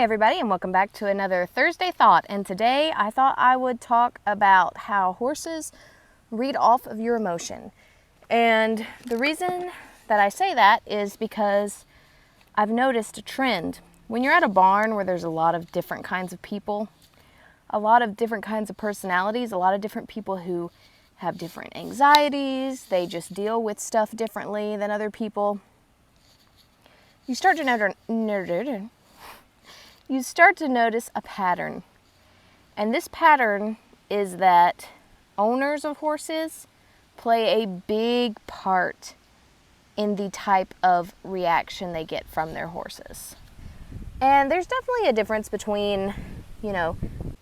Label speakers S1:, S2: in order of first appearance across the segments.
S1: Hey everybody, and welcome back to another Thursday Thought. And today I thought I would talk about how horses read off of your emotion. And the reason that I say that is because I've noticed a trend. When you're at a barn where there's a lot of different kinds of people, a lot of different kinds of personalities, a lot of different people who have different anxieties, they just deal with stuff differently than other people, you start to notice a pattern. And this pattern is that owners of horses play a big part in the type of reaction they get from their horses. And there's definitely a difference between,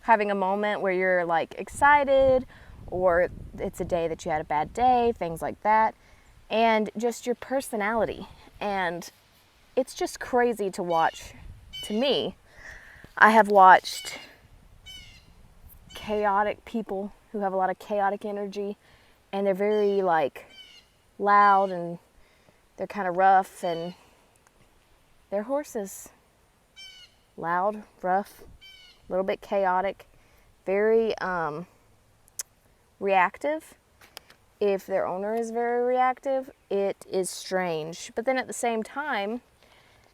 S1: having a moment where you're like excited, or it's a day that you had a bad day, things like that, and just your personality. And it's just crazy to watch. To me, I have watched chaotic people who have a lot of chaotic energy, and they're very loud, and they're kind of rough, and their horses, loud, rough, a little bit chaotic, very reactive. If their owner is very reactive, it is strange. But then at the same time,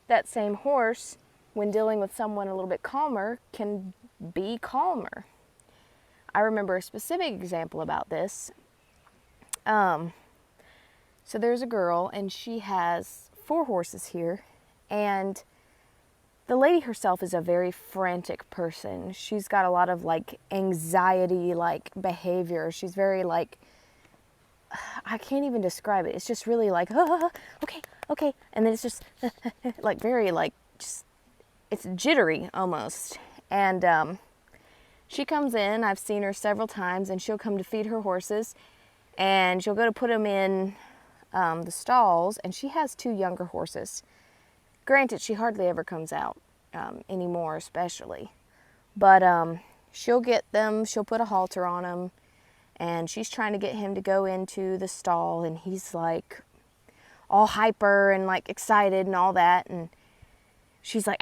S1: that same horse, when dealing with someone a little bit calmer, can be calmer. I remember a specific example about this. So there's a girl, and she has 4 horses here, and the lady herself is a very frantic person. She's got a lot of anxiety behavior. She's very I can't even describe it. It's just really okay, and then it's just very just, it's jittery almost. And she comes in, I've seen her several times, and she'll come to feed her horses, and she'll go to put them in the stalls, and she has 2 younger horses. Granted, she hardly ever comes out anymore, especially. But she'll get them, she'll put a halter on them, and she's trying to get him to go into the stall, and he's all hyper and excited and all that, and she's like,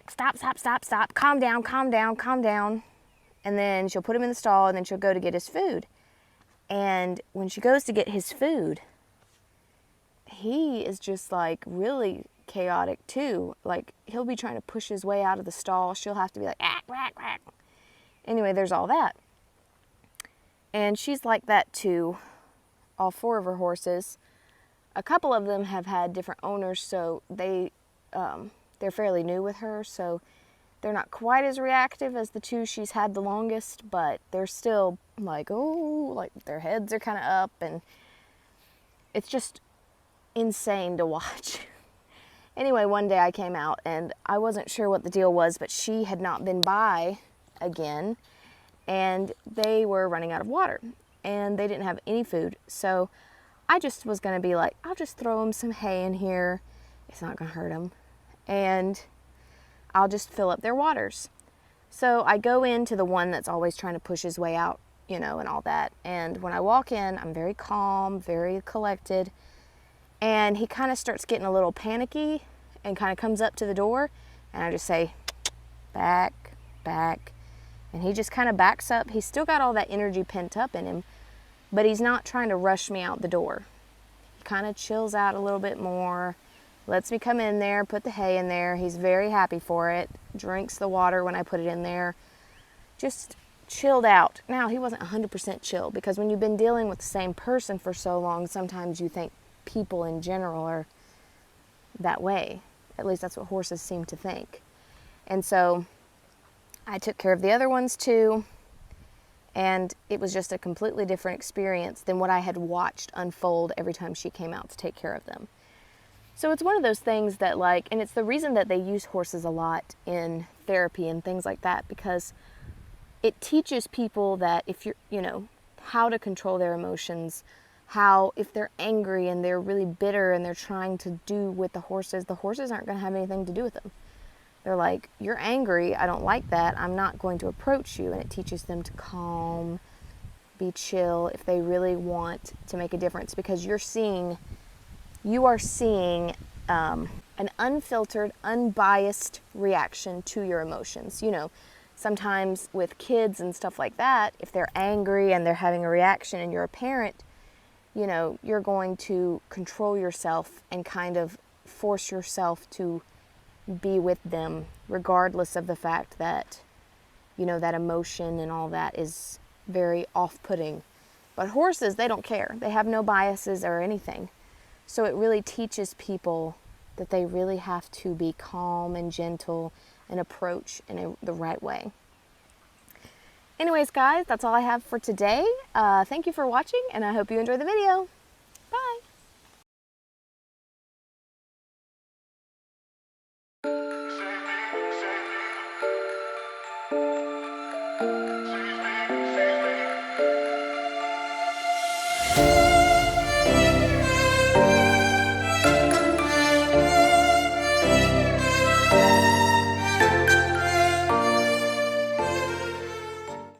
S1: stop, calm down. And then she'll put him in the stall, and then she'll go to get his food. And when she goes to get his food, he is just really chaotic too. He'll be trying to push his way out of the stall. She'll have to be rack. Anyway, there's all that. And she's like that too, all 4 of her horses. A couple of them have had different owners, so they're fairly new with her, so they're not quite as reactive as the 2 she's had the longest, but they're still their heads are kind of up, and it's just insane to watch. Anyway, one day I came out, and I wasn't sure what the deal was, but she had not been by again, and they were running out of water, and they didn't have any food. So I just was going to be I'll just throw them some hay in here. It's not going to hurt them. And I'll just fill up their waters. So I go into the one that's always trying to push his way out, and all that. And when I walk in, I'm very calm, very collected. And he kind of starts getting a little panicky and kind of comes up to the door. And I just say, back. And he just kind of backs up. He's still got all that energy pent up in him, but he's not trying to rush me out the door. He kind of chills out a little bit more, lets me come in there, put the hay in there. He's very happy for it, drinks the water when I put it in there, just chilled out. Now, he wasn't 100% chill, because when you've been dealing with the same person for so long, sometimes you think people in general are that way. At least that's what horses seem to think. And so I took care of the other ones too, and it was just a completely different experience than what I had watched unfold every time she came out to take care of them. So it's one of those things that and it's the reason that they use horses a lot in therapy and things like that, because it teaches people that if you're, how to control their emotions, how if they're angry and they're really bitter and they're trying to do with the horses aren't going to have anything to do with them. They're you're angry, I don't like that, I'm not going to approach you. And it teaches them to calm, be chill if they really want to make a difference, because you are seeing a an unfiltered, unbiased reaction to your emotions. You know, sometimes with kids and stuff like that, if they're angry and they're having a reaction and you're a parent, you know, you're going to control yourself and kind of force yourself to be with them regardless of the fact that, you know, that emotion and all that is very off-putting. But horses, they don't care. They have no biases or anything. So it really teaches people that they really have to be calm and gentle and approach in the right way. Anyways, guys, that's all I have for today. Thank you for watching, and I hope you enjoyed the video.